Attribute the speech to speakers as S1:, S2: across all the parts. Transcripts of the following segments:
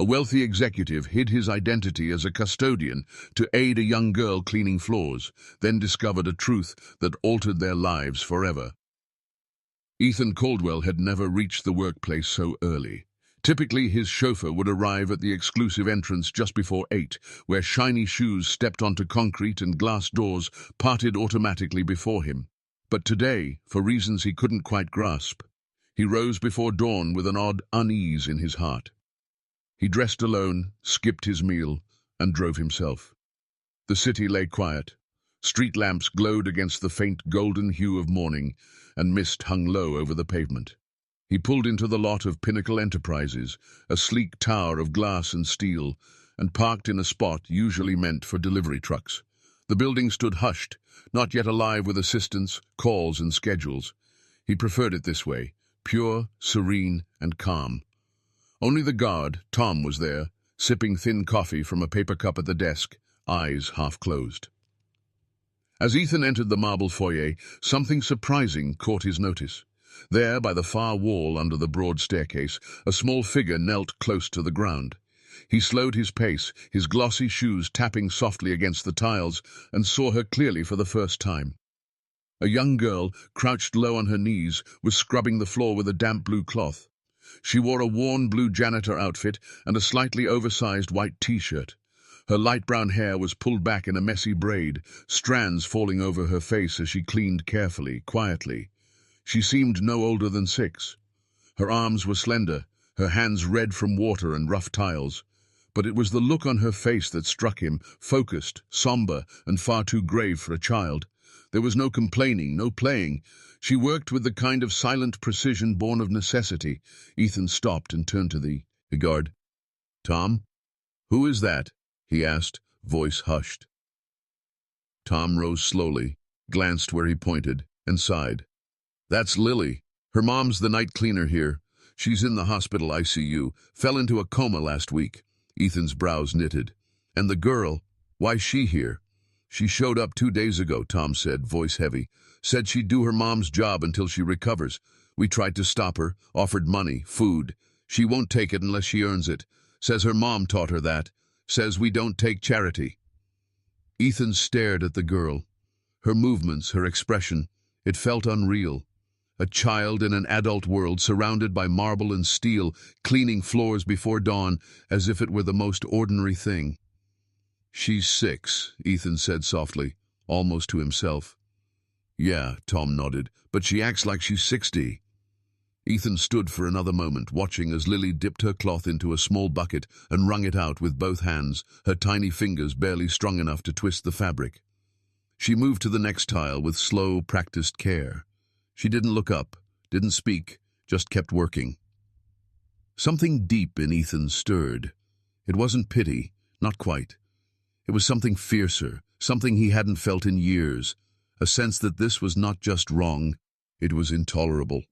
S1: A wealthy executive hid his identity as a custodian to aid a young girl cleaning floors, then discovered a truth that altered their lives forever. Ethan Caldwell had never reached the workplace so early. Typically, his chauffeur would arrive at the exclusive entrance just before 8, where shiny shoes stepped onto concrete and glass doors parted automatically before him. But today, for reasons he couldn't quite grasp, he rose before dawn with an odd unease in his heart. He dressed alone, skipped his meal, and drove himself. The city lay quiet. Street lamps glowed against the faint golden hue of morning, and mist hung low over the pavement. He pulled into the lot of Pinnacle Enterprises, a sleek tower of glass and steel, and parked in a spot usually meant for delivery trucks. The building stood hushed, not yet alive with assistants, calls, and schedules. He preferred it this way, pure, serene, and calm. Only the guard, Tom, was there, sipping thin coffee from a paper cup at the desk, eyes half closed. As Ethan entered the marble foyer, something surprising caught his notice. There, by the far wall under the broad staircase, a small figure knelt close to the ground. He slowed his pace, his glossy shoes tapping softly against the tiles, and saw her clearly for the first time. A young girl, crouched low on her knees, was scrubbing the floor with a damp blue cloth. She wore a worn blue janitor outfit and a slightly oversized white t-shirt. Her light brown hair was pulled back in a messy braid, strands falling over her face as she cleaned carefully, quietly. She seemed no older than 6. Her arms were slender, her hands red from water and rough tiles. But it was the look on her face that struck him, focused, somber, and far too grave for a child. There was no complaining, no playing. She worked with the kind of silent precision born of necessity. Ethan stopped and turned to the guard. "Tom? Who is that?" he asked, voice hushed. Tom rose slowly, glanced where he pointed, and sighed. "That's Lily. Her mom's the night cleaner here. She's in the hospital ICU, fell into a coma last week." Ethan's brows knitted. "And the girl, why's she here?" "She showed up 2 days ago," Tom said, voice heavy. "Said she'd do her mom's job until she recovers. We tried to stop her, offered money, food. She won't take it unless she earns it. Says her mom taught her that. Says we don't take charity." Ethan stared at the girl. Her movements, her expression, it felt unreal. A child in an adult world surrounded by marble and steel, cleaning floors before dawn as if it were the most ordinary thing. "She's 6, Ethan said softly, almost to himself. "Yeah," Tom nodded, "but she acts like she's 60. Ethan stood for another moment, watching as Lily dipped her cloth into a small bucket and wrung it out with both hands, her tiny fingers barely strong enough to twist the fabric. She moved to the next tile with slow, practiced care. She didn't look up, didn't speak, just kept working. Something deep in Ethan stirred. It wasn't pity, not quite. It was something fiercer, something he hadn't felt in years, a sense that this was not just wrong, it was intolerable.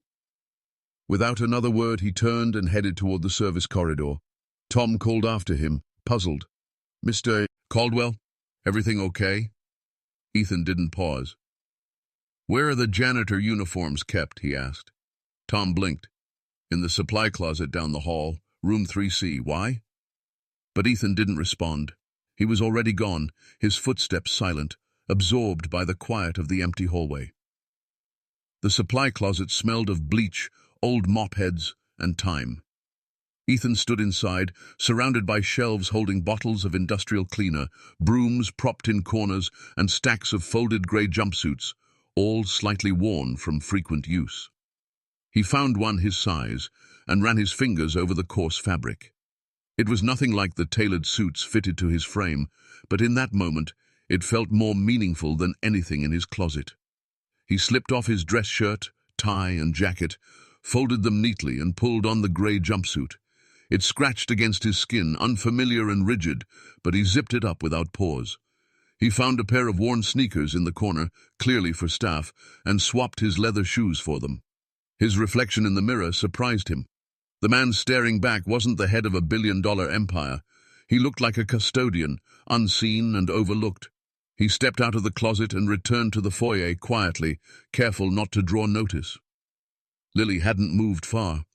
S1: Without another word, he turned and headed toward the service corridor. Tom called after him, puzzled. "Mr. Caldwell, everything okay?" Ethan didn't pause. "Where are the janitor uniforms kept?" he asked. Tom blinked. "In the supply closet down the hall, room 3C. Why?" But Ethan didn't respond. He was already gone, his footsteps silent, absorbed by the quiet of the empty hallway. The supply closet smelled of bleach, old mop heads, and time. Ethan stood inside, surrounded by shelves holding bottles of industrial cleaner, brooms propped in corners, and stacks of folded gray jumpsuits, all slightly worn from frequent use. He found one his size and ran his fingers over the coarse fabric. It was nothing like the tailored suits fitted to his frame, but in that moment it felt more meaningful than anything in his closet. He slipped off his dress shirt, tie, and jacket, folded them neatly, and pulled on the gray jumpsuit. It scratched against his skin, unfamiliar and rigid, but he zipped it up without pause. He found a pair of worn sneakers in the corner, clearly for staff, and swapped his leather shoes for them. His reflection in the mirror surprised him. The man staring back wasn't the head of a billion-dollar empire. He looked like a custodian, unseen and overlooked. He stepped out of the closet and returned to the foyer quietly, careful not to draw notice. Lily hadn't moved far.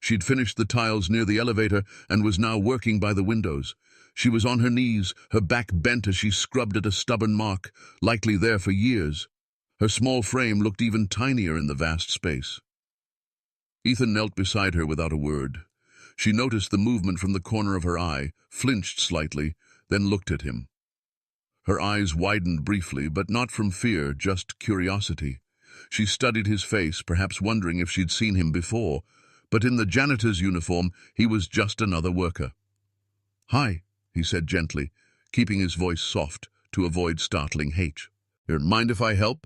S1: She'd finished the tiles near the elevator and was now working by the windows. She was on her knees, her back bent as she scrubbed at a stubborn mark, likely there for years. Her small frame looked even tinier in the vast space. Ethan knelt beside her without a word. She noticed the movement from the corner of her eye, flinched slightly, then looked at him. Her eyes widened briefly, but not from fear, just curiosity. She studied his face, perhaps wondering if she'd seen him before, but in the janitor's uniform, he was just another worker. "Hi," he said gently, keeping his voice soft to avoid startling H. "Mind if I help?"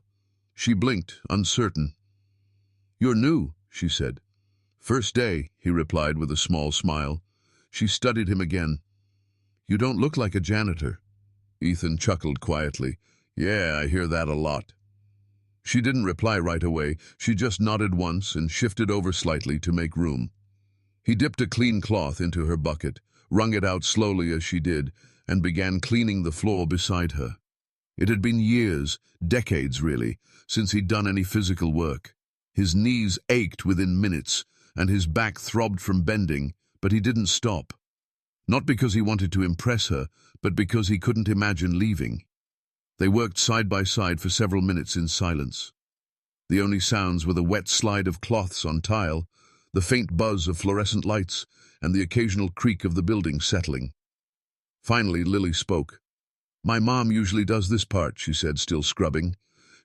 S1: She blinked, uncertain. "You're new," she said. "First day," he replied with a small smile. She studied him again. "You don't look like a janitor." Ethan chuckled quietly. "Yeah, I hear that a lot." She didn't reply right away. She just nodded once and shifted over slightly to make room. He dipped a clean cloth into her bucket, wrung it out slowly as she did, and began cleaning the floor beside her. It had been years, decades really, since he'd done any physical work. His knees ached within minutes, and his back throbbed from bending, but he didn't stop. Not because he wanted to impress her, but because he couldn't imagine leaving. They worked side by side for several minutes in silence. The only sounds were the wet slide of cloths on tile, the faint buzz of fluorescent lights, and the occasional creak of the building settling. Finally, Lily spoke. "My mom usually does this part," she said, still scrubbing.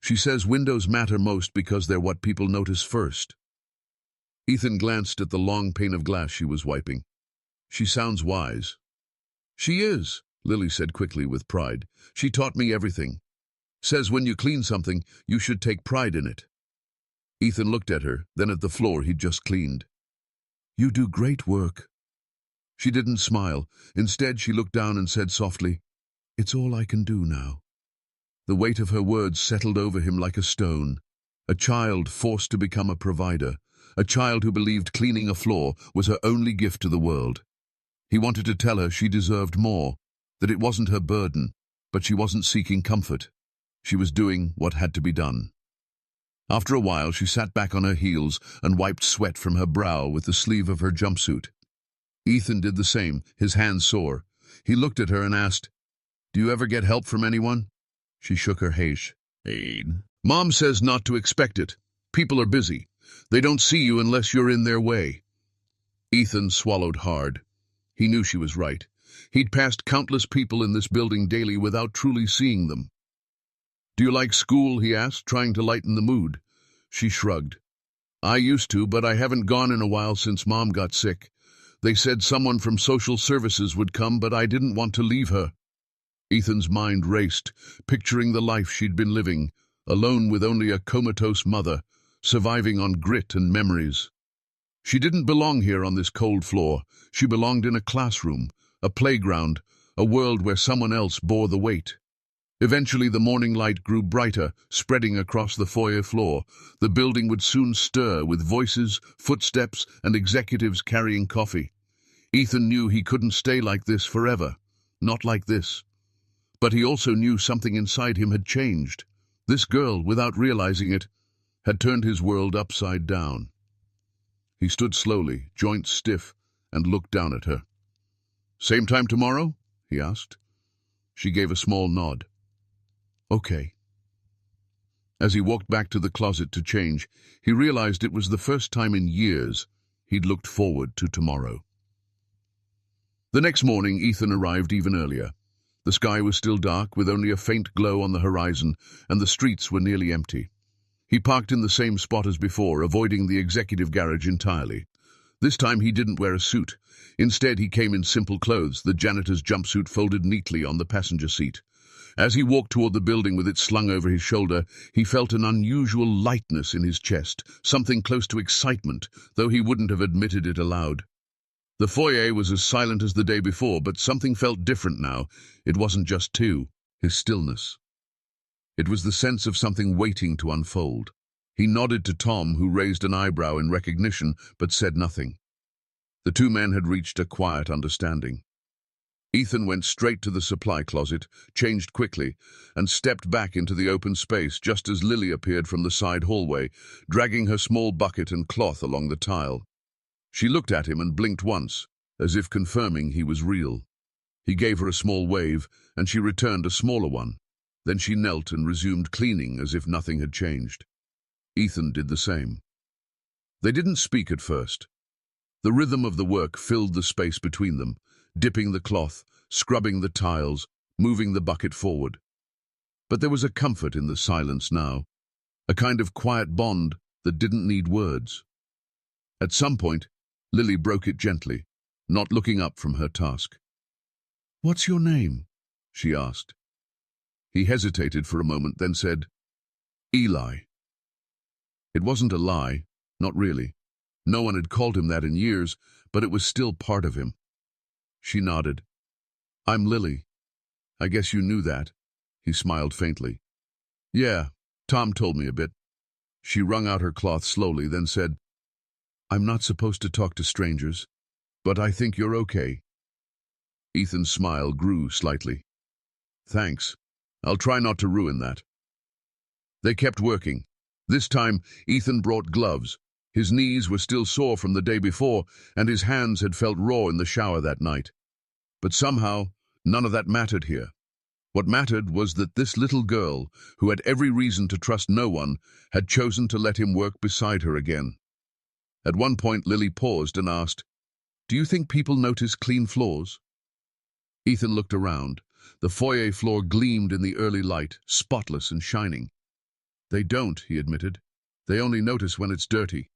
S1: "She says windows matter most because they're what people notice first." Ethan glanced at the long pane of glass she was wiping. "She sounds wise." "She is," Lily said quickly with pride. "She taught me everything. Says when you clean something, you should take pride in it." Ethan looked at her, then at the floor he'd just cleaned. "You do great work." She didn't smile. Instead, she looked down and said softly, "It's all I can do now." The weight of her words settled over him like a stone. A child forced to become a provider. A child who believed cleaning a floor was her only gift to the world. He wanted to tell her she deserved more, that it wasn't her burden, but she wasn't seeking comfort. She was doing what had to be done. After a while, she sat back on her heels and wiped sweat from her brow with the sleeve of her jumpsuit. Ethan did the same, his hands sore. He looked at her and asked, "Do you ever get help from anyone?" She shook her head. "Mom says not to expect it. People are busy. They don't see you unless you're in their way." Ethan swallowed hard. He knew she was right. He'd passed countless people in this building daily without truly seeing them. "Do you like school?" he asked, trying to lighten the mood. She shrugged. "I used to, but I haven't gone in a while since Mom got sick. They said someone from social services would come, but I didn't want to leave her." Ethan's mind raced, picturing the life she'd been living, alone with only a comatose mother, surviving on grit and memories. She didn't belong here on this cold floor. She belonged in a classroom, a playground, a world where someone else bore the weight. Eventually the morning light grew brighter, spreading across the foyer floor. The building would soon stir with voices, footsteps, and executives carrying coffee. Ethan knew he couldn't stay like this forever. Not like this. But he also knew something inside him had changed. This girl, without realizing it, had turned his world upside down. He stood slowly, joints stiff, and looked down at her. "Same time tomorrow?" he asked. She gave a small nod. "Okay." As he walked back to the closet to change, he realized it was the first time in years he'd looked forward to tomorrow. The next morning, Ethan arrived even earlier. The sky was still dark, with only a faint glow on the horizon, and the streets were nearly empty. He parked in the same spot as before, avoiding the executive garage entirely. This time he didn't wear a suit. Instead, he came in simple clothes, the janitor's jumpsuit folded neatly on the passenger seat. As he walked toward the building with it slung over his shoulder, he felt an unusual lightness in his chest, something close to excitement, though he wouldn't have admitted it aloud. The foyer was as silent as the day before, but something felt different now. It wasn't just his stillness. It was the sense of something waiting to unfold. He nodded to Tom, who raised an eyebrow in recognition, but said nothing. The two men had reached a quiet understanding. Ethan went straight to the supply closet, changed quickly, and stepped back into the open space just as Lily appeared from the side hallway, dragging her small bucket and cloth along the tile. She looked at him and blinked once, as if confirming he was real. He gave her a small wave, and she returned a smaller one. Then she knelt and resumed cleaning as if nothing had changed. Ethan did the same. They didn't speak at first. The rhythm of the work filled the space between them, dipping the cloth, scrubbing the tiles, moving the bucket forward. But there was a comfort in the silence now, a kind of quiet bond that didn't need words. At some point, Lily broke it gently, not looking up from her task. "What's your name?" she asked. He hesitated for a moment, then said, "Eli." It wasn't a lie, not really. No one had called him that in years, but it was still part of him. She nodded. "I'm Lily. I guess you knew that." He smiled faintly. "Yeah, Tom told me a bit." She wrung out her cloth slowly, then said, "I'm not supposed to talk to strangers, but I think you're okay." Ethan's smile grew slightly. "Thanks. I'll try not to ruin that." They kept working. This time, Ethan brought gloves. His knees were still sore from the day before, and his hands had felt raw in the shower that night. But somehow, none of that mattered here. What mattered was that this little girl, who had every reason to trust no one, had chosen to let him work beside her again. At one point, Lily paused and asked, "Do you think people notice clean floors?" Ethan looked around. The foyer floor gleamed in the early light, spotless and shining. "They don't," he admitted. "They only notice when it's dirty."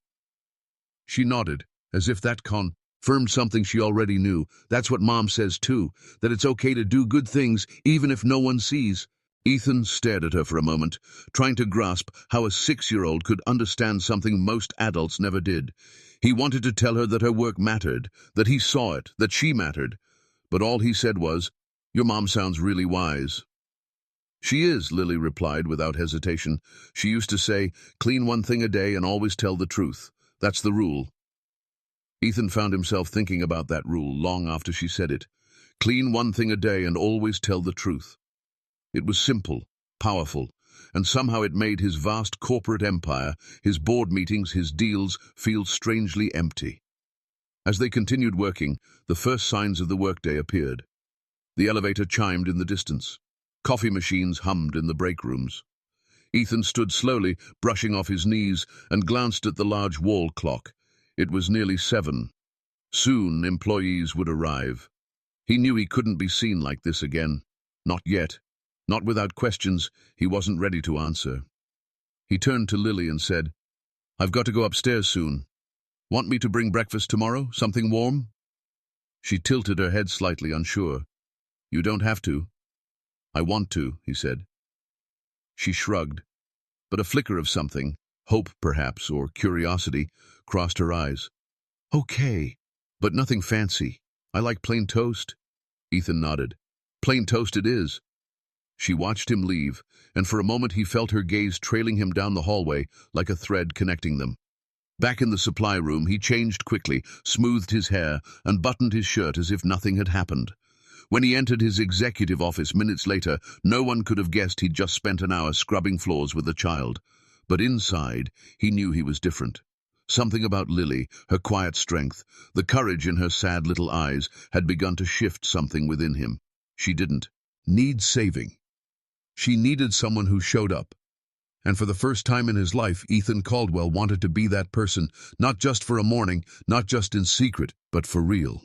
S1: She nodded, as if that confirmed something she already knew. "That's what Mom says too, that it's okay to do good things even if no one sees." Ethan stared at her for a moment, trying to grasp how a 6-year-old could understand something most adults never did. He wanted to tell her that her work mattered, that he saw it, that she mattered. But all he said was, "Your mom sounds really wise." "She is," Lily replied without hesitation. "She used to say, 'Clean one thing a day and always tell the truth.' That's the rule." Ethan found himself thinking about that rule long after she said it. Clean one thing a day and always tell the truth. It was simple, powerful, and somehow it made his vast corporate empire, his board meetings, his deals, feel strangely empty. As they continued working, the first signs of the workday appeared. The elevator chimed in the distance. Coffee machines hummed in the break rooms. Ethan stood slowly, brushing off his knees, and glanced at the large wall clock. It was nearly 7. Soon employees would arrive. He knew he couldn't be seen like this again. Not yet. Not without questions he wasn't ready to answer. He turned to Lily and said, "I've got to go upstairs soon. Want me to bring breakfast tomorrow? Something warm?" She tilted her head slightly, unsure. "You don't have to." "I want to," he said. She shrugged, but a flicker of something, hope perhaps, or curiosity, crossed her eyes. "Okay, but nothing fancy. I like plain toast." Ethan nodded. "Plain toast it is." She watched him leave, and for a moment he felt her gaze trailing him down the hallway like a thread connecting them. Back in the supply room, he changed quickly, smoothed his hair, and buttoned his shirt as if nothing had happened. When he entered his executive office minutes later, no one could have guessed he'd just spent an hour scrubbing floors with a child. But inside, he knew he was different. Something about Lily, her quiet strength, the courage in her sad little eyes, had begun to shift something within him. She didn't need saving. She needed someone who showed up. And for the first time in his life, Ethan Caldwell wanted to be that person, not just for a morning, not just in secret, but for real.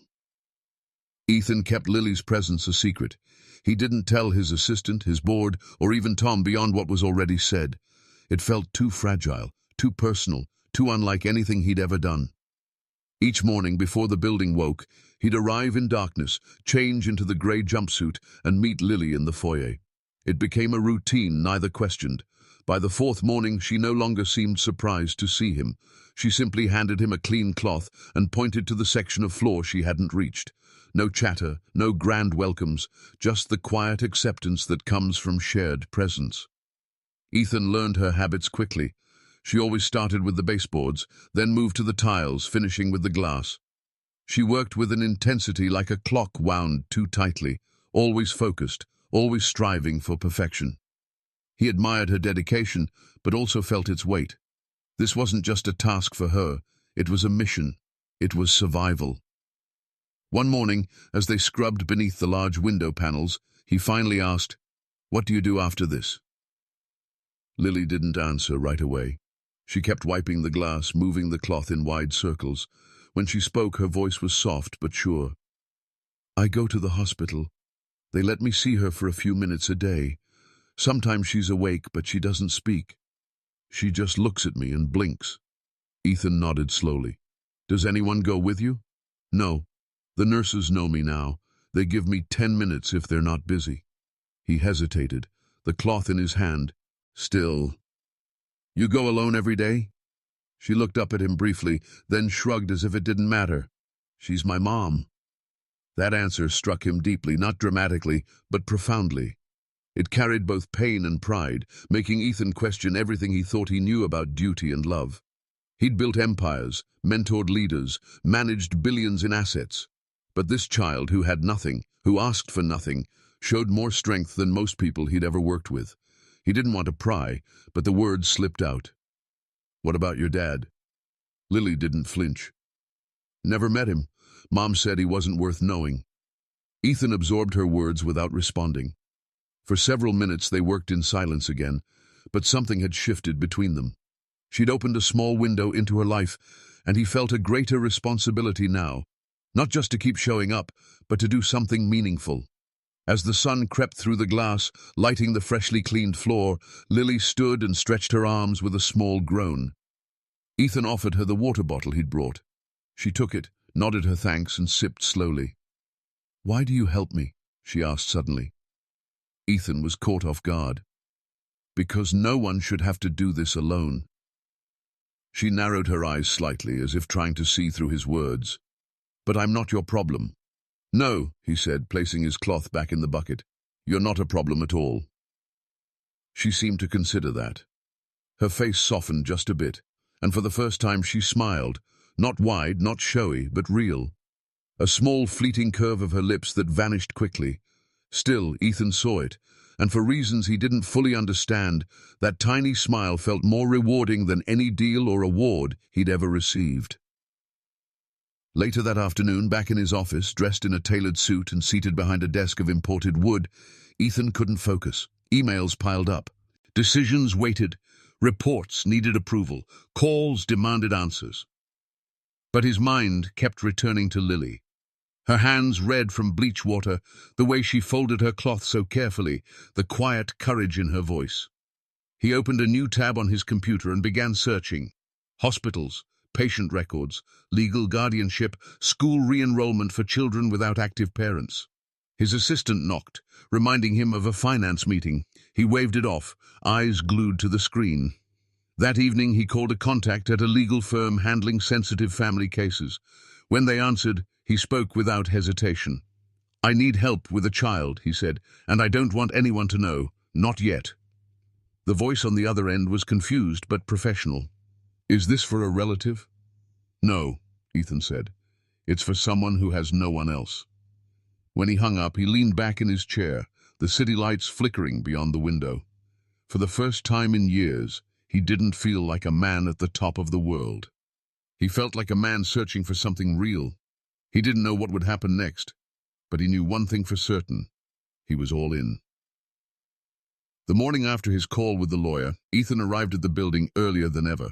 S1: Ethan kept Lily's presence a secret. He didn't tell his assistant, his board, or even Tom beyond what was already said. It felt too fragile, too personal, too unlike anything he'd ever done. Each morning before the building woke, he'd arrive in darkness, change into the gray jumpsuit, and meet Lily in the foyer. It became a routine neither questioned. By the 4th morning, she no longer seemed surprised to see him. She simply handed him a clean cloth and pointed to the section of floor she hadn't reached. No chatter, no grand welcomes, just the quiet acceptance that comes from shared presence. Ethan learned her habits quickly. She always started with the baseboards, then moved to the tiles, finishing with the glass. She worked with an intensity like a clock wound too tightly, always focused, always striving for perfection. He admired her dedication, but also felt its weight. This wasn't just a task for her, it was a mission. It was survival. One morning, as they scrubbed beneath the large window panels, he finally asked, "What do you do after this?" Lily didn't answer right away. She kept wiping the glass, moving the cloth in wide circles. When she spoke, her voice was soft but sure. "I go to the hospital. They let me see her for a few minutes a day. Sometimes she's awake, but she doesn't speak. She just looks at me and blinks." Ethan nodded slowly. "Does anyone go with you?" "No. The nurses know me now. They give me 10 minutes if they're not busy." He hesitated, the cloth in his hand. "Still. You go alone every day?" She looked up at him briefly, then shrugged as if it didn't matter. "She's my mom." That answer struck him deeply, not dramatically, but profoundly. It carried both pain and pride, making Ethan question everything he thought he knew about duty and love. He'd built empires, mentored leaders, managed billions in assets. But this child, who had nothing, who asked for nothing, showed more strength than most people he'd ever worked with. He didn't want to pry, but the words slipped out. "What about your dad?" Lily didn't flinch. "Never met him. Mom said he wasn't worth knowing." Ethan absorbed her words without responding. For several minutes they worked in silence again, but something had shifted between them. She'd opened a small window into her life, and he felt a greater responsibility now, not just to keep showing up, but to do something meaningful. As the sun crept through the glass, lighting the freshly cleaned floor, Lily stood and stretched her arms with a small groan. Ethan offered her the water bottle he'd brought. She took it, nodded her thanks, and sipped slowly. "Why do you help me?" she asked suddenly. Ethan was caught off guard. "Because no one should have to do this alone." She narrowed her eyes slightly, as if trying to see through his words. "But I'm not your problem." "No," he said, placing his cloth back in the bucket. "You're not a problem at all." She seemed to consider that. Her face softened just a bit, and for the first time she smiled, not wide, not showy, but real. A small fleeting curve of her lips that vanished quickly. Still, Ethan saw it, and for reasons he didn't fully understand, that tiny smile felt more rewarding than any deal or award he'd ever received. Later that afternoon, back in his office, dressed in a tailored suit and seated behind a desk of imported wood, Ethan couldn't focus. Emails piled up. Decisions waited. Reports needed approval. Calls demanded answers. But his mind kept returning to Lily. Her hands red from bleach water, the way she folded her cloth so carefully, the quiet courage in her voice. He opened a new tab on his computer and began searching. Hospitals, patient records, legal guardianship, school re-enrollment for children without active parents. His assistant knocked, reminding him of a finance meeting. He waved it off, eyes glued to the screen. That evening he called a contact at a legal firm handling sensitive family cases. When they answered, he spoke without hesitation. "I need help with a child," he said, "and I don't want anyone to know. Not yet." The voice on the other end was confused but professional. "Is this for a relative?" "No," Ethan said. "It's for someone who has no one else." When he hung up, he leaned back in his chair, the city lights flickering beyond the window. For the first time in years, he didn't feel like a man at the top of the world. He felt like a man searching for something real. He didn't know what would happen next, but he knew one thing for certain. He was all in. The morning after his call with the lawyer, Ethan arrived at the building earlier than ever.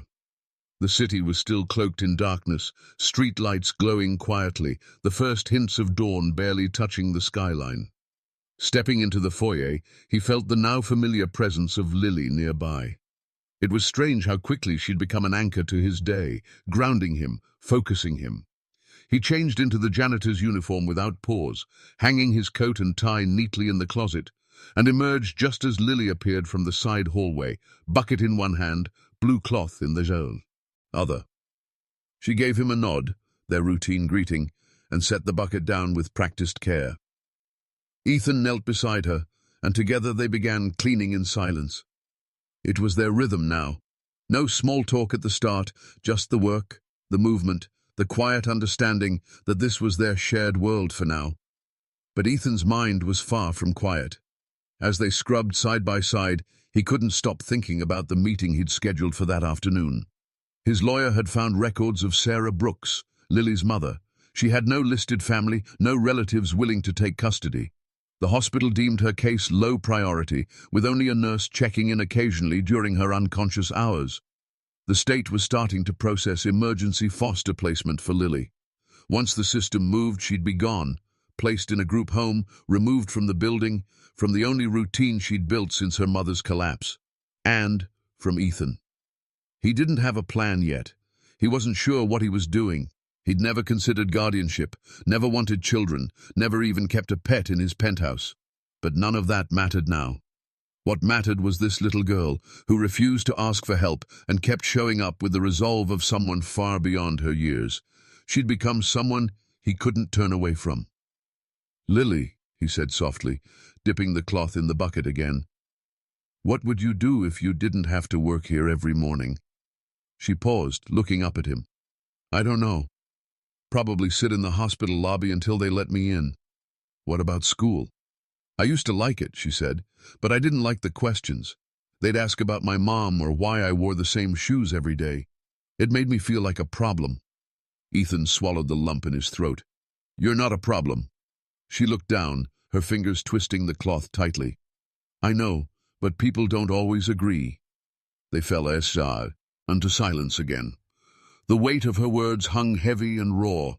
S1: The city was still cloaked in darkness, street lights glowing quietly, the first hints of dawn barely touching the skyline. Stepping into the foyer, he felt the now familiar presence of Lily nearby. It was strange how quickly she'd become an anchor to his day, grounding him, focusing him. He changed into the janitor's uniform without pause, hanging his coat and tie neatly in the closet, and emerged just as Lily appeared from the side hallway, bucket in one hand, blue cloth in the other. She gave him a nod, their routine greeting, and set the bucket down with practiced care. Ethan knelt beside her, and together they began cleaning in silence. It was their rhythm now. No small talk at the start, just the work, the movement, the quiet understanding that this was their shared world for now. But Ethan's mind was far from quiet. As they scrubbed side by side, he couldn't stop thinking about the meeting he'd scheduled for that afternoon. His lawyer had found records of Sarah Brooks, Lily's mother. She had no listed family, no relatives willing to take custody. The hospital deemed her case low priority, with only a nurse checking in occasionally during her unconscious hours. The state was starting to process emergency foster placement for Lily. Once the system moved, she'd be gone, placed in a group home, removed from the building, from the only routine she'd built since her mother's collapse. And from Ethan. He didn't have a plan yet. He wasn't sure what he was doing. He'd never considered guardianship, never wanted children, never even kept a pet in his penthouse. But none of that mattered now. What mattered was this little girl, who refused to ask for help and kept showing up with the resolve of someone far beyond her years. She'd become someone he couldn't turn away from. "Lily," he said softly, dipping the cloth in the bucket again. "What would you do if you didn't have to work here every morning?" She paused, looking up at him. "I don't know. Probably sit in the hospital lobby until they let me in." "What about school?" "I used to like it," she said, "but I didn't like the questions. They'd ask about my mom or why I wore the same shoes every day. It made me feel like a problem." Ethan swallowed the lump in his throat. "You're not a problem." She looked down, her fingers twisting the cloth tightly. "I know, but people don't always agree." They fell into silence again. The weight of her words hung heavy and raw.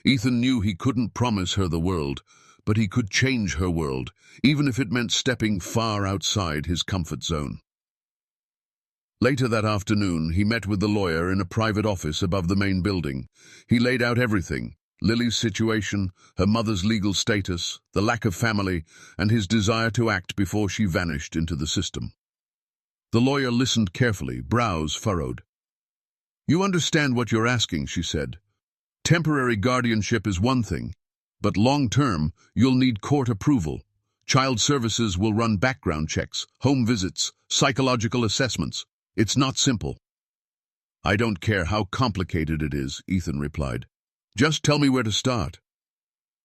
S1: Ethan knew he couldn't promise her the world, but he could change her world, even if it meant stepping far outside his comfort zone. Later that afternoon, he met with the lawyer in a private office above the main building. He laid out everything: Lily's situation, her mother's legal status, the lack of family, and his desire to act before she vanished into the system. The lawyer listened carefully, brows furrowed. "You understand what you're asking," she said. "Temporary guardianship is one thing, but long-term, you'll need court approval. Child services will run background checks, home visits, psychological assessments. It's not simple." "I don't care how complicated it is," Ethan replied. "Just tell me where to start."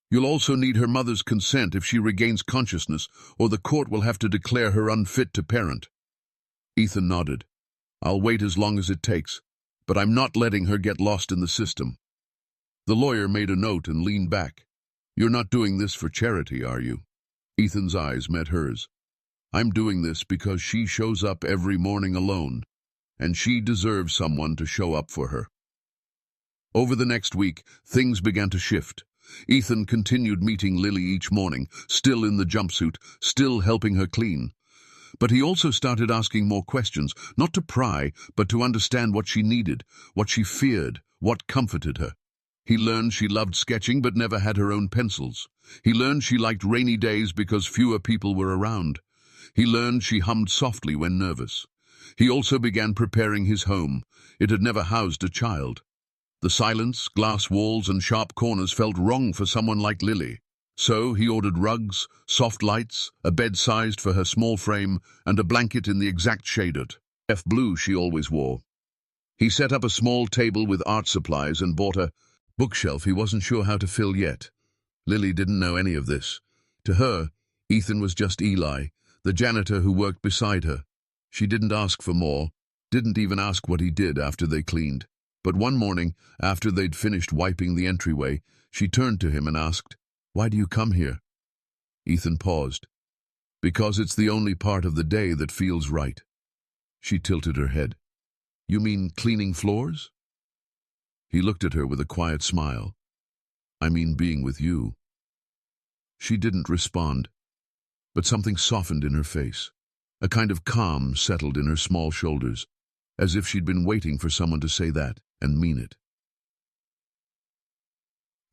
S1: "You'll also need her mother's consent if she regains consciousness, or the court will have to declare her unfit to parent." Ethan nodded. "I'll wait as long as it takes, but I'm not letting her get lost in the system." The lawyer made a note and leaned back. "You're not doing this for charity, are you?" Ethan's eyes met hers. "I'm doing this because she shows up every morning alone, and she deserves someone to show up for her." Over the next week, things began to shift. Ethan continued meeting Lily each morning, still in the jumpsuit, still helping her clean. But he also started asking more questions, not to pry, but to understand what she needed, what she feared, what comforted her. He learned she loved sketching but never had her own pencils. He learned she liked rainy days because fewer people were around. He learned she hummed softly when nervous. He also began preparing his home. It had never housed a child. The silence, glass walls, and sharp corners felt wrong for someone like Lily. So he ordered rugs, soft lights, a bed sized for her small frame, and a blanket in the exact shade of blue she always wore. He set up a small table with art supplies and bought a bookshelf he wasn't sure how to fill yet. Lily didn't know any of this. To her, Ethan was just Eli, the janitor who worked beside her. She didn't ask for more, didn't even ask what he did after they cleaned. But one morning, after they'd finished wiping the entryway, she turned to him and asked, "Why do you come here?" Ethan paused. "Because it's the only part of the day that feels right." She tilted her head. "You mean cleaning floors?" He looked at her with a quiet smile. "I mean being with you." She didn't respond, but something softened in her face. A kind of calm settled in her small shoulders, as if she'd been waiting for someone to say that and mean it.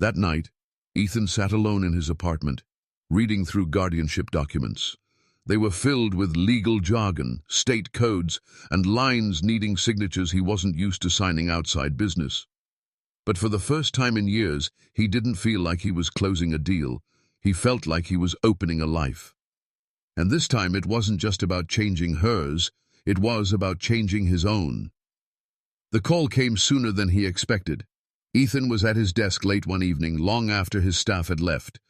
S1: That night, Ethan sat alone in his apartment, reading through guardianship documents. They were filled with legal jargon, state codes, and lines needing signatures he wasn't used to signing outside business. But for the first time in years, he didn't feel like he was closing a deal. He felt like he was opening a life. And this time it wasn't just about changing hers, it was about changing his own. The call came sooner than he expected. Ethan was at his desk late one evening, long after his staff had left.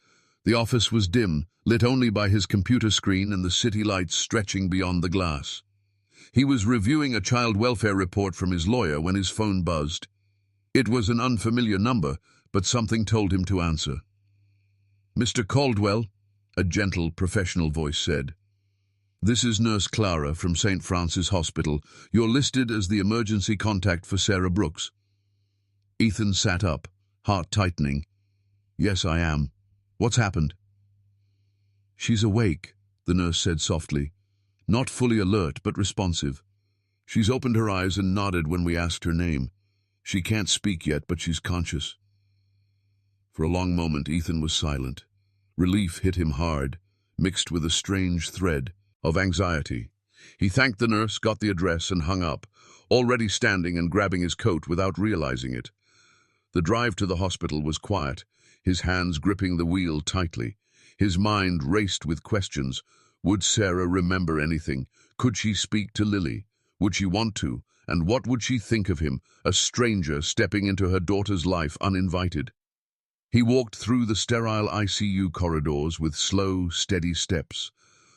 S1: The office was dim, lit only by his computer screen and the city lights stretching beyond the glass. He was reviewing a child welfare report from his lawyer when his phone buzzed. It was an unfamiliar number, but something told him to answer. "Mr. Caldwell," a gentle, professional voice said. "This is Nurse Clara from St. Francis Hospital. You're listed as the emergency contact for Sarah Brooks." Ethan sat up, heart tightening. "Yes, I am. What's happened?" "She's awake," the nurse said softly. "Not fully alert, but responsive. She's opened her eyes and nodded when we asked her name. She can't speak yet, but she's conscious." For a long moment, Ethan was silent. Relief hit him hard, mixed with a strange thread of anxiety. He thanked the nurse, got the address, and hung up, already standing and grabbing his coat without realizing it. The drive to the hospital was quiet, his hands gripping the wheel tightly. His mind raced with questions. Would Sarah remember anything? Could she speak to Lily? Would she want to? And what would she think of him, a stranger stepping into her daughter's life uninvited? He walked through the sterile ICU corridors with slow, steady steps.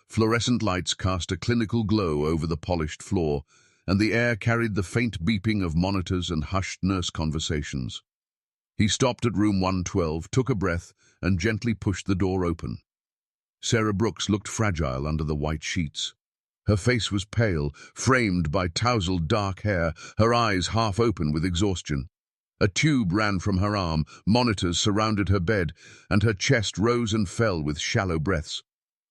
S1: Fluorescent lights cast a clinical glow over the polished floor, and the air carried the faint beeping of monitors and hushed nurse conversations. He stopped at room 112, took a breath, and gently pushed the door open. Sarah Brooks looked fragile under the white sheets. Her face was pale, framed by tousled dark hair, her eyes half open with exhaustion. A tube ran from her arm, monitors surrounded her bed, and her chest rose and fell with shallow breaths.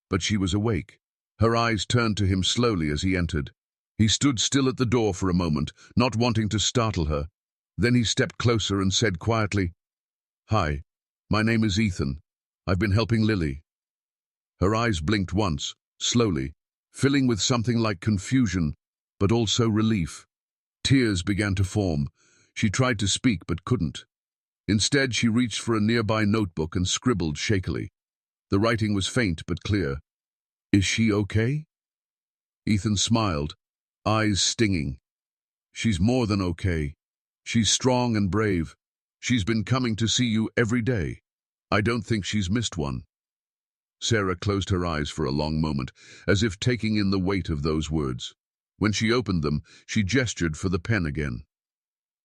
S1: But she was awake. Her eyes turned to him slowly as he entered. He stood still at the door for a moment, not wanting to startle her. Then he stepped closer and said quietly, "Hi, my name is Ethan. I've been helping Lily." Her eyes blinked once, slowly, filling with something like confusion, but also relief. Tears began to form. She tried to speak but couldn't. Instead, she reached for a nearby notebook and scribbled shakily. The writing was faint but clear. "Is she okay?" Ethan smiled, eyes stinging. "She's more than okay. She's strong and brave. She's been coming to see you every day. I don't think she's missed one." Sarah closed her eyes for a long moment, as if taking in the weight of those words. When she opened them, she gestured for the pen again.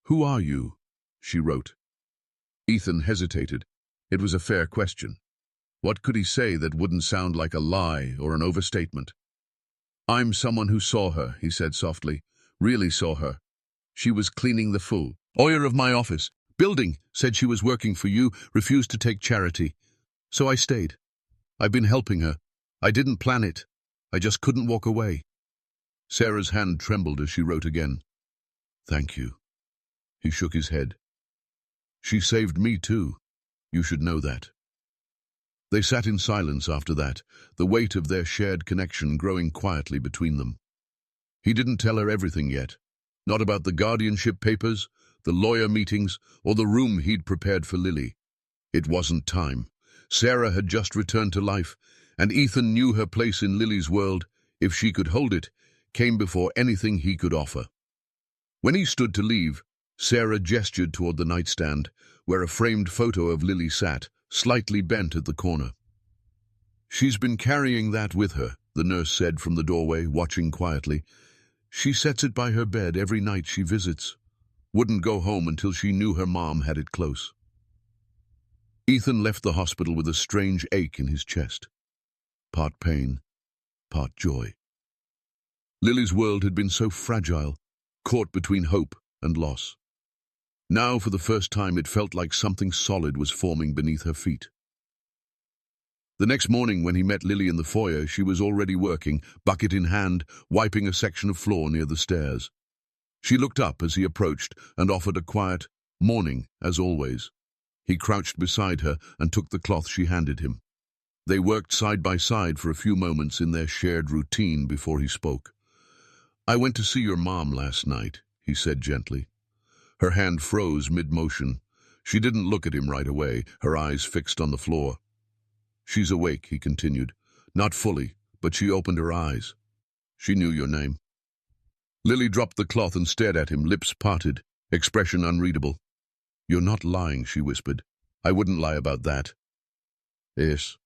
S1: "Who are you?" she wrote. Ethan hesitated. It was a fair question. What could he say that wouldn't sound like a lie or an overstatement? "I'm someone who saw her," he said softly. "Really saw her. She was cleaning the foyer of my office. Building, said she was working for you, refused to take charity. So I stayed. I've been helping her. I didn't plan it. I just couldn't walk away." Sarah's hand trembled as she wrote again. "Thank you." He shook his head. "She saved me too. You should know that." They sat in silence after that, the weight of their shared connection growing quietly between them. He didn't tell her everything yet. Not about the guardianship papers, the lawyer meetings, or the room he'd prepared for Lily. It wasn't time. Sarah had just returned to life, and Ethan knew her place in Lily's world, if she could hold it, came before anything he could offer. When he stood to leave, Sarah gestured toward the nightstand, where a framed photo of Lily sat, slightly bent at the corner. "She's been carrying that with her," the nurse said from the doorway, watching quietly. "She sets it by her bed every night she visits. Wouldn't go home until she knew her mom had it close." Ethan left the hospital with a strange ache in his chest. Part pain, part joy. Lily's world had been so fragile, caught between hope and loss. Now, for the first time, it felt like something solid was forming beneath her feet. The next morning, when he met Lily in the foyer, she was already working, bucket in hand, wiping a section of floor near the stairs. She looked up as he approached and offered a quiet, "Morning," as always. He crouched beside her and took the cloth she handed him. They worked side by side for a few moments in their shared routine before he spoke. "I went to see your mom last night," he said gently. Her hand froze mid-motion. She didn't look at him right away, her eyes fixed on the floor. "She's awake," he continued. "Not fully, but she opened her eyes. She knew your name." Lily dropped the cloth and stared at him, lips parted, expression unreadable. "You're not lying," she whispered. "I wouldn't lie about that." "Yes."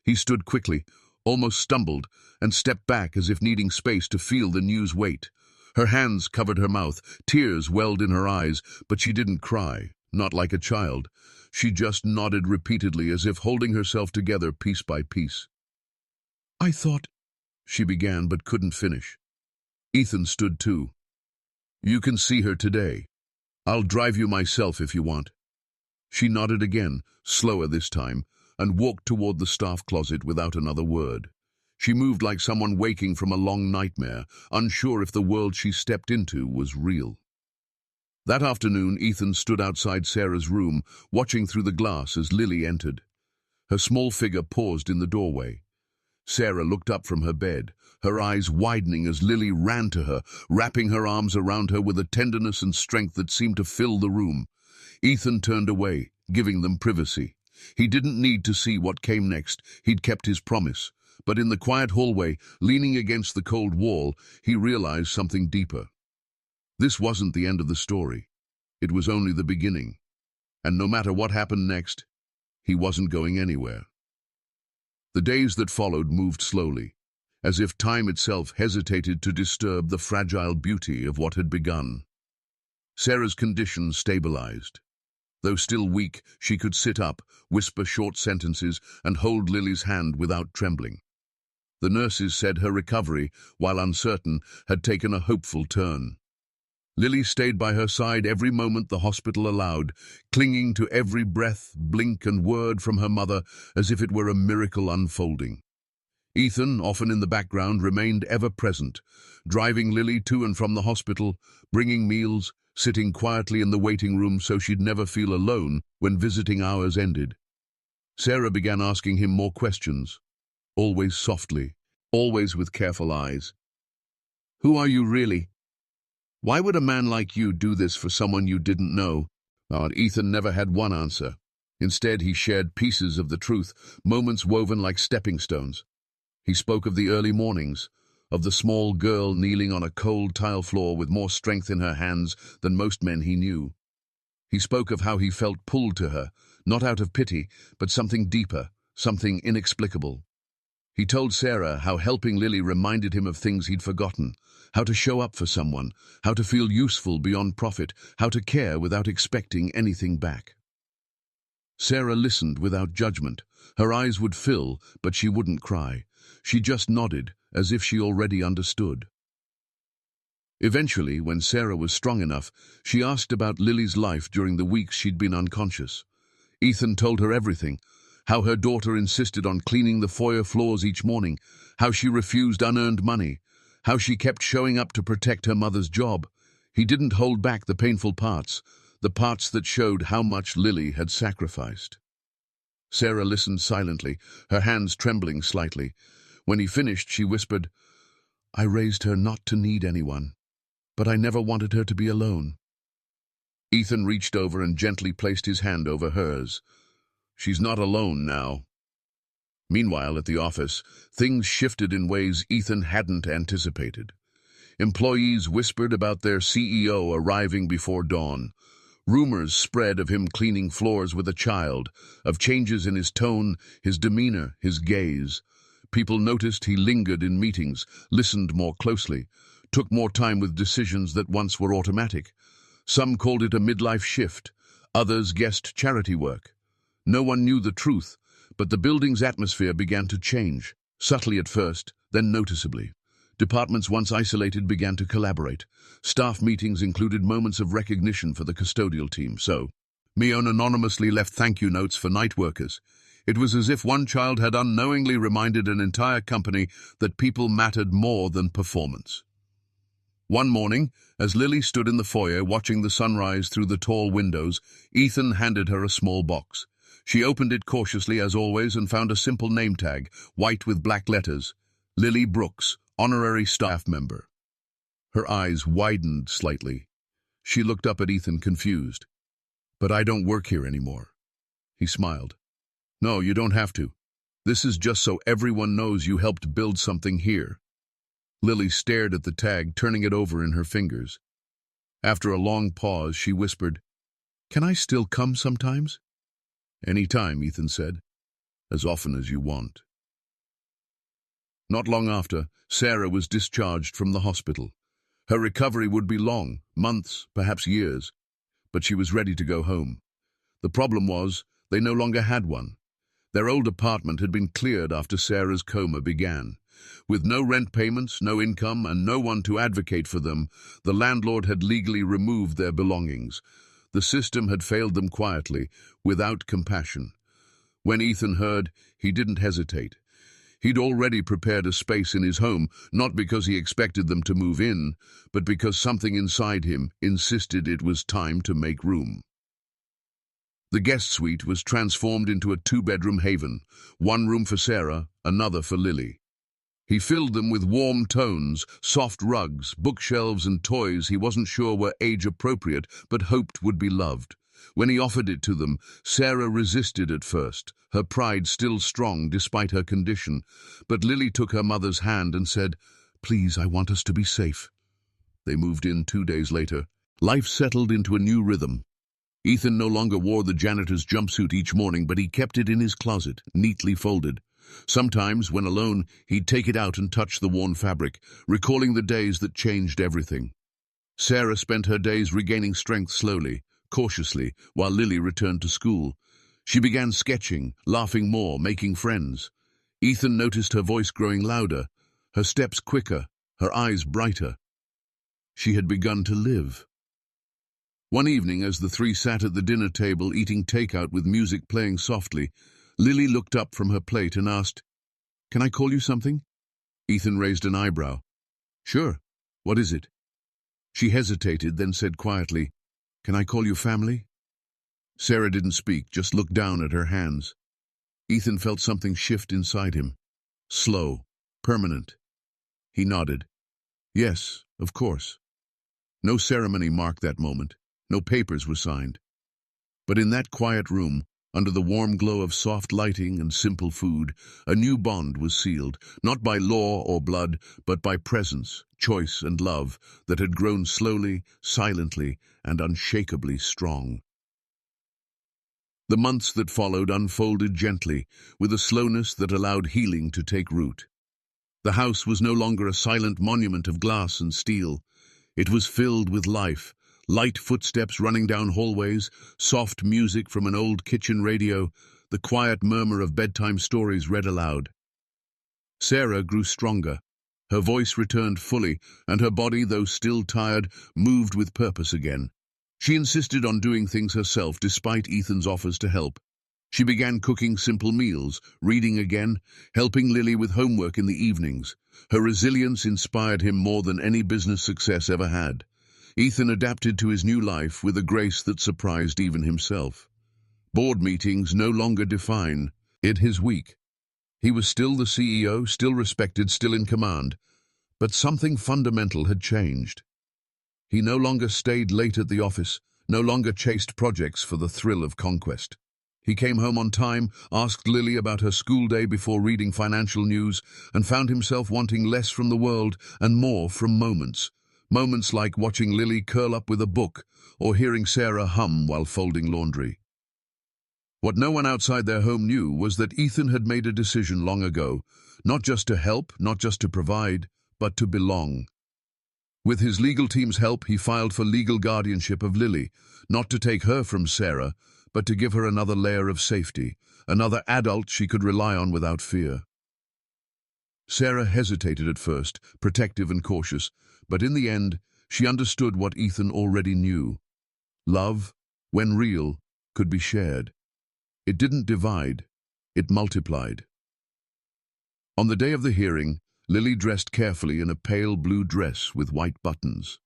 S1: He stood quickly, almost stumbled, and stepped back as if needing space to feel the news weight. Her hands covered her mouth, tears welled in her eyes, but she didn't cry, not like a child. She just nodded repeatedly as if holding herself together piece by piece. "I thought," she began but couldn't finish. Ethan stood too. "You can see her today. I'll drive you myself if you want." She nodded again, slower this time, and walked toward the staff closet without another word. She moved like someone waking from a long nightmare, unsure if the world she stepped into was real. That afternoon, Ethan stood outside Sarah's room, watching through the glass as Lily entered. Her small figure paused in the doorway. Sarah looked up from her bed, her eyes widening as Lily ran to her, wrapping her arms around her with a tenderness and strength that seemed to fill the room. Ethan turned away, giving them privacy. He didn't need to see what came next. He'd kept his promise. But in the quiet hallway, leaning against the cold wall, he realized something deeper. This wasn't the end of the story. It was only the beginning. And no matter what happened next, he wasn't going anywhere. The days that followed moved slowly, as if time itself hesitated to disturb the fragile beauty of what had begun. Sarah's condition stabilized. Though still weak, she could sit up, whisper short sentences, and hold Lily's hand without trembling. The nurses said her recovery, while uncertain, had taken a hopeful turn. Lily stayed by her side every moment the hospital allowed, clinging to every breath, blink, and word from her mother as if it were a miracle unfolding. Ethan, often in the background, remained ever present, driving Lily to and from the hospital, bringing meals, sitting quietly in the waiting room so she'd never feel alone when visiting hours ended. Sarah began asking him more questions, always softly, always with careful eyes. "Who are you really? Why would a man like you do this for someone you didn't know?" Ethan never had one answer. Instead, he shared pieces of the truth, moments woven like stepping stones. He spoke of the early mornings, of the small girl kneeling on a cold tile floor with more strength in her hands than most men he knew. He spoke of how he felt pulled to her, not out of pity, but something deeper, something inexplicable. He told Sarah how helping Lily reminded him of things he'd forgotten, how to show up for someone, how to feel useful beyond profit, how to care without expecting anything back. Sarah listened without judgment. Her eyes would fill, but she wouldn't cry. She just nodded, as if she already understood. Eventually, when Sarah was strong enough, she asked about Lily's life during the weeks she'd been unconscious. Ethan told her everything, how her daughter insisted on cleaning the foyer floors each morning, how she refused unearned money, how she kept showing up to protect her mother's job. He didn't hold back the painful parts, the parts that showed how much Lily had sacrificed. Sarah listened silently, her hands trembling slightly. When he finished, she whispered, "I raised her not to need anyone, but I never wanted her to be alone." Ethan reached over and gently placed his hand over hers. "She's not alone now." Meanwhile, at the office, things shifted in ways Ethan hadn't anticipated. Employees whispered about their CEO arriving before dawn. Rumors spread of him cleaning floors with a child, of changes in his tone, his demeanor, his gaze. People noticed he lingered in meetings, listened more closely, took more time with decisions that once were automatic. Some called it a midlife shift, others guessed charity work. No one knew the truth, but the building's atmosphere began to change, subtly at first, then noticeably. Departments once isolated began to collaborate. Staff meetings included moments of recognition for the custodial team. Mion anonymously left thank you notes for night workers. It was as if one child had unknowingly reminded an entire company that people mattered more than performance. One morning, as Lily stood in the foyer watching the sunrise through the tall windows, Ethan handed her a small box. She opened it cautiously as always and found a simple name tag, white with black letters. Lily Brooks, honorary staff member. Her eyes widened slightly. She looked up at Ethan confused. "But I don't work here anymore." He smiled. "No, you don't have to. This is just so everyone knows you helped build something here." Lily stared at the tag, turning it over in her fingers. After a long pause, she whispered, "Can I still come sometimes?" "Any time," Ethan said. "As often as you want." Not long after, Sarah was discharged from the hospital. Her recovery would be long, months, perhaps years, but she was ready to go home. The problem was, they no longer had one. Their old apartment had been cleared after Sarah's coma began. With no rent payments, no income, and no one to advocate for them, the landlord had legally removed their belongings. The system had failed them quietly, without compassion. When Ethan heard, he didn't hesitate. He'd already prepared a space in his home, not because he expected them to move in, but because something inside him insisted it was time to make room. The guest suite was transformed into a two-bedroom haven, one room for Sarah, another for Lily. He filled them with warm tones, soft rugs, bookshelves and toys he wasn't sure were age-appropriate but hoped would be loved. When he offered it to them, Sarah resisted at first, her pride still strong despite her condition. But Lily took her mother's hand and said, "Please, I want us to be safe." They moved in 2 days later. Life settled into a new rhythm. Ethan no longer wore the janitor's jumpsuit each morning, but he kept it in his closet, neatly folded. Sometimes, when alone, he'd take it out and touch the worn fabric, recalling the days that changed everything. Sarah spent her days regaining strength slowly, cautiously, while Lily returned to school. She began sketching, laughing more, making friends. Ethan noticed her voice growing louder, her steps quicker, her eyes brighter. She had begun to live. One evening, as the three sat at the dinner table eating takeout with music playing softly, Lily looked up from her plate and asked, "Can I call you something?" Ethan raised an eyebrow. "Sure. What is it?" She hesitated, then said quietly, "Can I call you family?" Sarah didn't speak, just looked down at her hands. Ethan felt something shift inside him. Slow, permanent. He nodded. "Yes, of course." No ceremony marked that moment. No papers were signed. But in that quiet room, under the warm glow of soft lighting and simple food, a new bond was sealed, not by law or blood, but by presence, choice and love that had grown slowly, silently, and unshakably strong. The months that followed unfolded gently, with a slowness that allowed healing to take root. The house was no longer a silent monument of glass and steel. It was filled with life, light footsteps running down hallways, soft music from an old kitchen radio, the quiet murmur of bedtime stories read aloud. Sarah grew stronger. Her voice returned fully, and her body, though still tired, moved with purpose again. She insisted on doing things herself despite Ethan's offers to help. She began cooking simple meals, reading again, helping Lily with homework in the evenings. Her resilience inspired him more than any business success ever had. Ethan adapted to his new life with a grace that surprised even himself. Board meetings no longer define his week. He was still the CEO, still respected, still in command. But something fundamental had changed. He no longer stayed late at the office, no longer chased projects for the thrill of conquest. He came home on time, asked Lily about her school day before reading financial news, and found himself wanting less from the world and more from moments. Moments like watching Lily curl up with a book, or hearing Sarah hum while folding laundry. What no one outside their home knew was that Ethan had made a decision long ago, not just to help, not just to provide, but to belong. With his legal team's help, he filed for legal guardianship of Lily, not to take her from Sarah, but to give her another layer of safety, another adult she could rely on without fear. Sarah hesitated at first, protective and cautious, but in the end, she understood what Ethan already knew. Love, when real, could be shared. It didn't divide, it multiplied. On the day of the hearing, Lily dressed carefully in a pale blue dress with white buttons.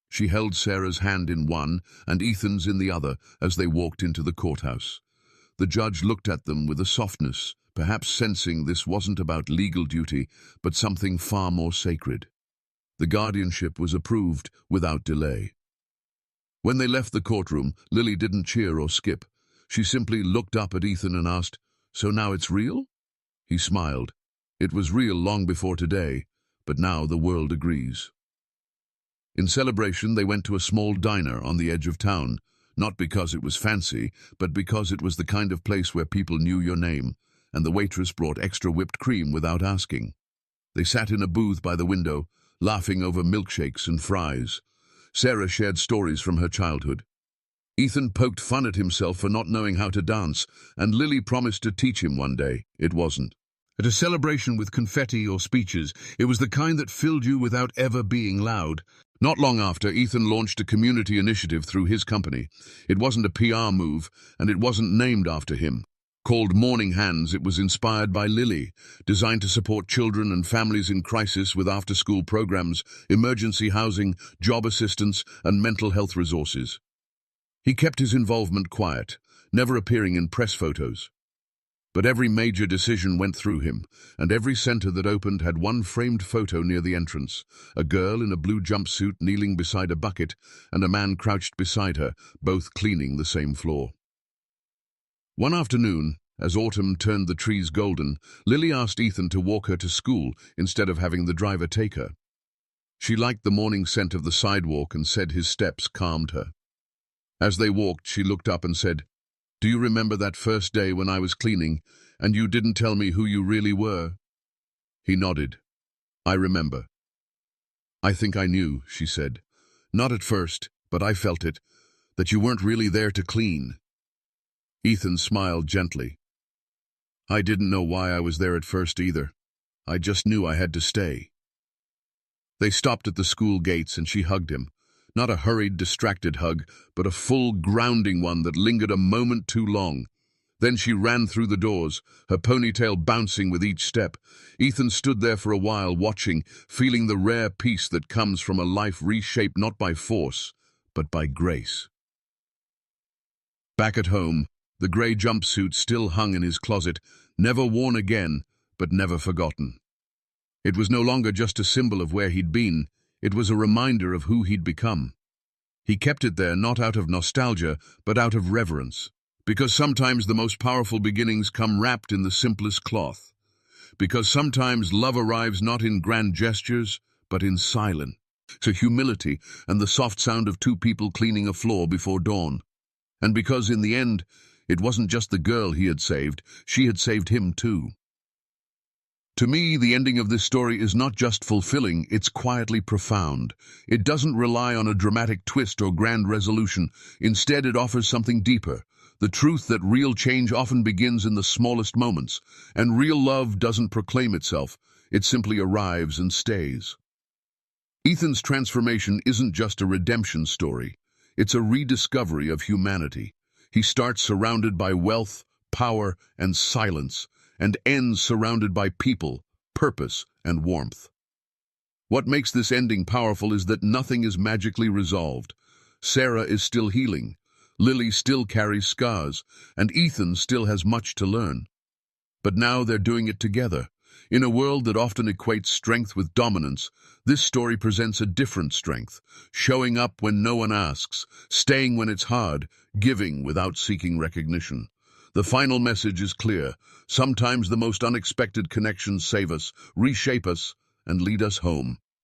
S1: She held Sarah's hand in one and Ethan's in the other as they walked into the courthouse. The judge looked at them with a softness, perhaps sensing this wasn't about legal duty, but something far more sacred. The guardianship was approved without delay. When they left the courtroom, Lily didn't cheer or skip. She simply looked up at Ethan and asked, "So now it's real?" He smiled. It was real long before today, but now the world agrees. In celebration, they went to a small diner on the edge of town, not because it was fancy, but because it was the kind of place where people knew your name, and the waitress brought extra whipped cream without asking. They sat in a booth by the window, laughing over milkshakes and fries. Sarah shared stories from her childhood. Ethan poked fun at himself for not knowing how to dance, and Lily promised to teach him one day. It wasn't. At a celebration with confetti or speeches, it was the kind that filled you without ever being loud. Not long after, Ethan launched a community initiative through his company. It wasn't a PR move, and it wasn't named after him. Called Morning Hands, it was inspired by Lily, designed to support children and families in crisis with after-school programs, emergency housing, job assistance, and mental health resources. He kept his involvement quiet, never appearing in press photos. But every major decision went through him, and every center that opened had one framed photo near the entrance, a girl in a blue jumpsuit kneeling beside a bucket, and a man crouched beside her, both cleaning the same floor. One afternoon, as autumn turned the trees golden, Lily asked Ethan to walk her to school instead of having the driver take her. She liked the morning scent of the sidewalk and said his steps calmed her. As they walked, she looked up and said, "Do you remember that first day when I was cleaning, and you didn't tell me who you really were?" He nodded. "I remember." "I think I knew," she said. "Not at first, but I felt it, that you weren't really there to clean." Ethan smiled gently. "I didn't know why I was there at first either. I just knew I had to stay." They stopped at the school gates and she hugged him. Not a hurried, distracted hug, but a full, grounding one that lingered a moment too long. Then she ran through the doors, her ponytail bouncing with each step. Ethan stood there for a while, watching, feeling the rare peace that comes from a life reshaped not by force, but by grace. Back at home, the grey jumpsuit still hung in his closet, never worn again, but never forgotten. It was no longer just a symbol of where he'd been, it was a reminder of who he'd become. He kept it there not out of nostalgia, but out of reverence. Because sometimes the most powerful beginnings come wrapped in the simplest cloth. Because sometimes love arrives not in grand gestures, but in silence. To humility and the soft sound of two people cleaning a floor before dawn. And because in the end, it wasn't just the girl he had saved, she had saved him too. To me, the ending of this story is not just fulfilling, it's quietly profound. It doesn't rely on a dramatic twist or grand resolution. Instead, it offers something deeper. The truth that real change often begins in the smallest moments, and real love doesn't proclaim itself, it simply arrives and stays. Ethan's transformation isn't just a redemption story, it's a rediscovery of humanity. He starts surrounded by wealth, power, and silence, and ends surrounded by people, purpose, and warmth. What makes this ending powerful is that nothing is magically resolved. Sarah is still healing, Lily still carries scars, and Ethan still has much to learn. But now they're doing it together. In a world that often equates strength with dominance, this story presents a different strength, showing up when no one asks, staying when it's hard, giving without seeking recognition. The final message is clear. Sometimes the most unexpected connections save us, reshape us, and lead us home.